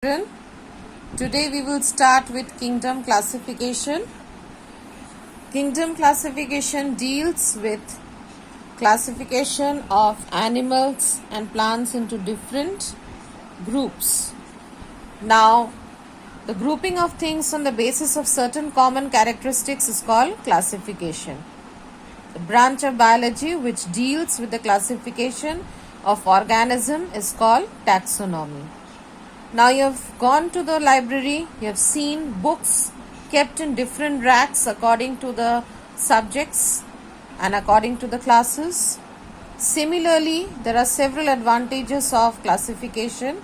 Today we will start with kingdom classification. Kingdom classification deals with classification of animals and plants into different groups. Now, the grouping of things on the basis of certain common characteristics is called classification. The branch of biology which deals with the classification of organism is called taxonomy. Now you have gone to the library, you have seen books kept in different racks according to the subjects and according to the classes. Similarly, there are several advantages of classification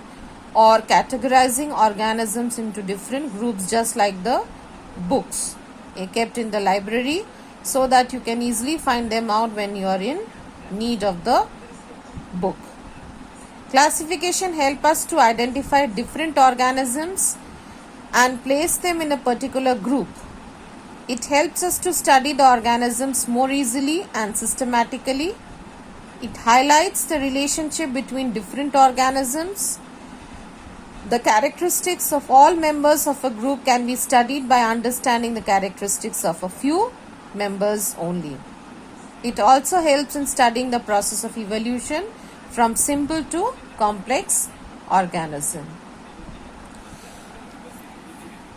or categorizing organisms into different groups, just like the books kept in the library, so that you can easily find them out when you are in need of the book. Classification helps us to identify different organisms and place them in a particular group. It helps us to study the organisms more easily and systematically. It highlights the relationship between different organisms. The characteristics of all members of a group can be studied by understanding the characteristics of a few members only. It also helps in studying the process of evolution from simple to complex organism.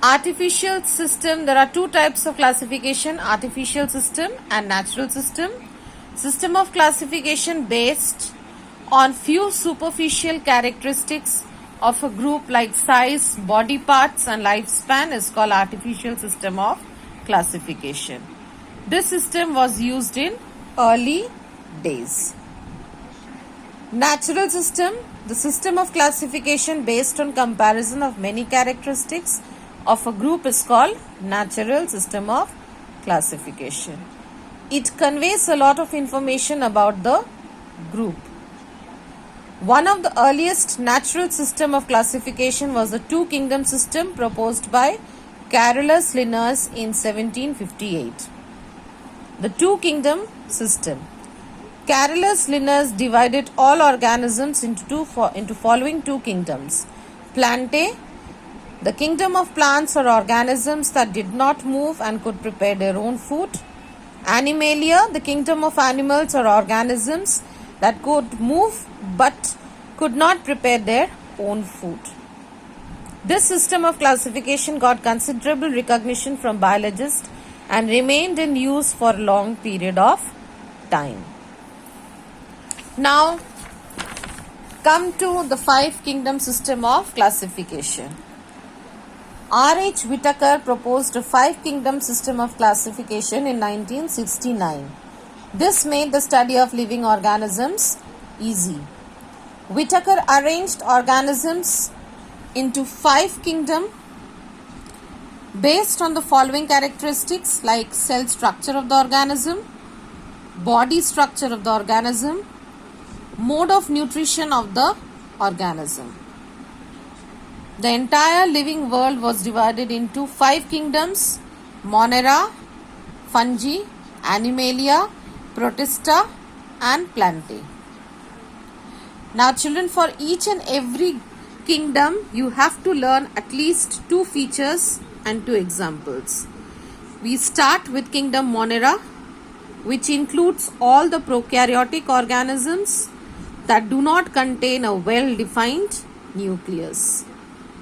Artificial system. There are two types of classification: artificial system and natural system. System of classification based on few superficial characteristics of a group like size, body parts and lifespan is called artificial system of classification. This system was used in early days. Natural system. The system of classification based on comparison of many characteristics of a group is called natural system of classification. It conveys a lot of information about the group. One of the earliest natural system of classification was the two kingdom system proposed by Carolus Linnaeus in 1758. The two kingdom system. Carolus Linnaeus divided all organisms into following two kingdoms. Plantae, the kingdom of plants or organisms that did not move and could prepare their own food. Animalia, the kingdom of animals or organisms that could move but could not prepare their own food. This system of classification got considerable recognition from biologists and remained in use for a long period of time. Now, come to the five kingdom system of classification. R.H. Whitaker proposed a five kingdom system of classification in 1969. This made the study of living organisms easy. Whitaker arranged organisms into five kingdoms based on the following characteristics like cell structure of the organism, body structure of the organism, mode of nutrition of the organism. The entire living world was divided into five kingdoms: Monera, Fungi, Animalia, Protista and Plantae. Now children, for each and every kingdom you have to learn at least two features and two examples. We start with kingdom Monera, which includes all the prokaryotic organisms that do not contain a well-defined nucleus.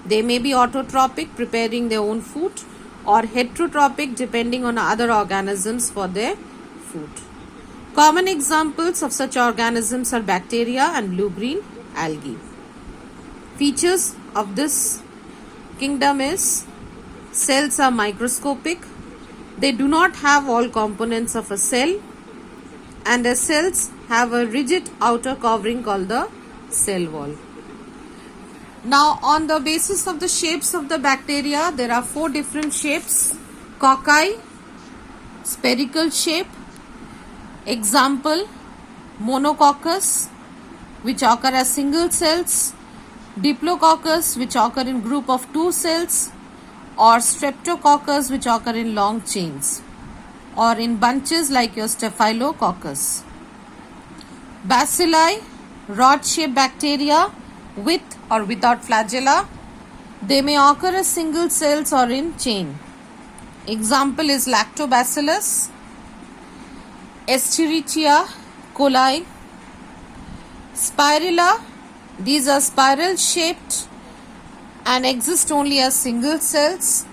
They may be autotrophic, preparing their own food, or heterotrophic, depending on other organisms for their food. Common examples of such organisms are bacteria and blue-green algae. Features of this kingdom is cells are microscopic. They do not have all components of a cell, and the cells have a rigid outer covering called the cell wall. Now, on the basis of the shapes of the bacteria, there are four different shapes: cocci, spherical shape. Example: monococcus, which occur as single cells; diplococcus, which occur in group of two cells; or streptococcus, which occur in long chains or in bunches like your staphylococcus. Bacilli, rod-shaped bacteria with or without flagella. They may occur as single cells or in chain. Example is Lactobacillus, Escherichia coli, Spirilla. These are spiral shaped and exist only as single cells.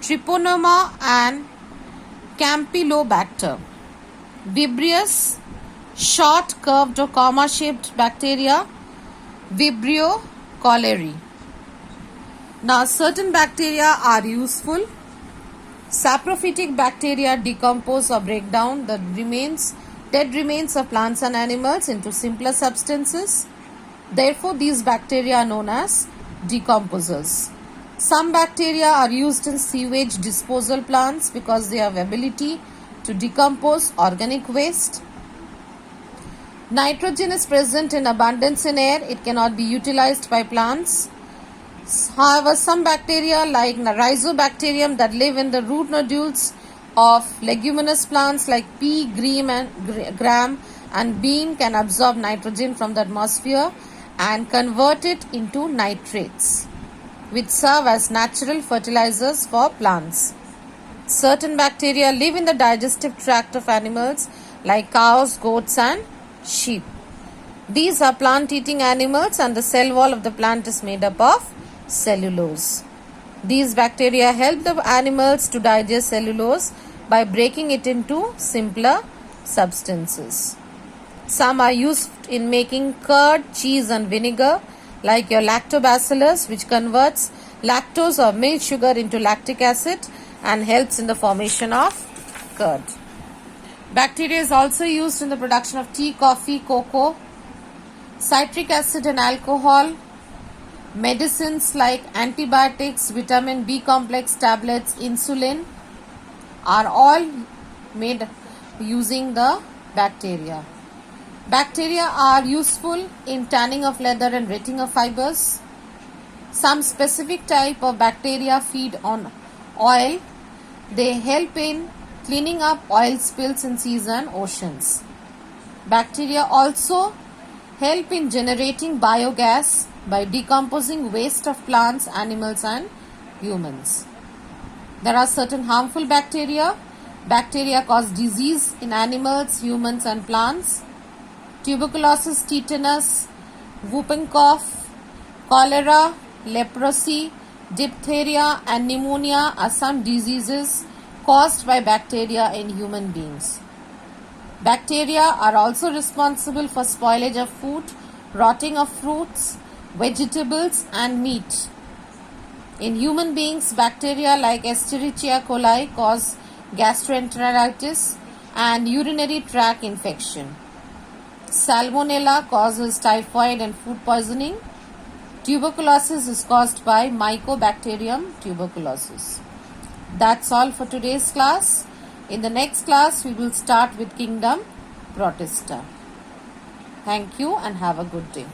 Treponema and Campylobacter. Vibrious, short, curved or comma-shaped bacteria, Vibrio cholerae. Now, certain bacteria are useful. Saprophytic bacteria decompose or break down the dead remains of plants and animals into simpler substances. Therefore, these bacteria are known as decomposers. Some bacteria are used in sewage disposal plants because they have ability to decompose organic waste. Nitrogen is present in abundance in air. It cannot be utilized by plants. However, some bacteria like Rhizobacterium that live in the root nodules of leguminous plants like pea, gram and bean can absorb nitrogen from the atmosphere and convert it into nitrates, which serve as natural fertilizers for plants. Certain bacteria live in the digestive tract of animals like cows, goats and sheep. These are plant-eating animals and the cell wall of the plant is made up of cellulose. These bacteria help the animals to digest cellulose by breaking it into simpler substances. Some are used in making curd, cheese and vinegar like your Lactobacillus, which converts lactose or milk sugar into lactic acid and helps in the formation of curd. Bacteria is also used in the production of tea, coffee, cocoa, citric acid and alcohol. Medicines like antibiotics, vitamin B complex tablets, insulin are all made using the bacteria. Bacteria are useful in tanning of leather and retting of fibers. Some specific type of bacteria feed on oil. They help in cleaning up oil spills in seas and oceans. Bacteria also help in generating biogas by decomposing waste of plants, animals and humans. There are certain harmful bacteria. Bacteria cause disease in animals, humans and plants. Tuberculosis, tetanus, whooping cough, cholera, leprosy, diphtheria and pneumonia are some diseases caused by bacteria in human beings. Bacteria are also responsible for spoilage of food, rotting of fruits, vegetables and meat. In human beings, bacteria like Escherichia coli cause gastroenteritis and urinary tract infection. Salmonella causes typhoid and food poisoning. Tuberculosis is caused by Mycobacterium tuberculosis. That's all for today's class. In the next class, we will start with kingdom Protista. Thank you and have a good day.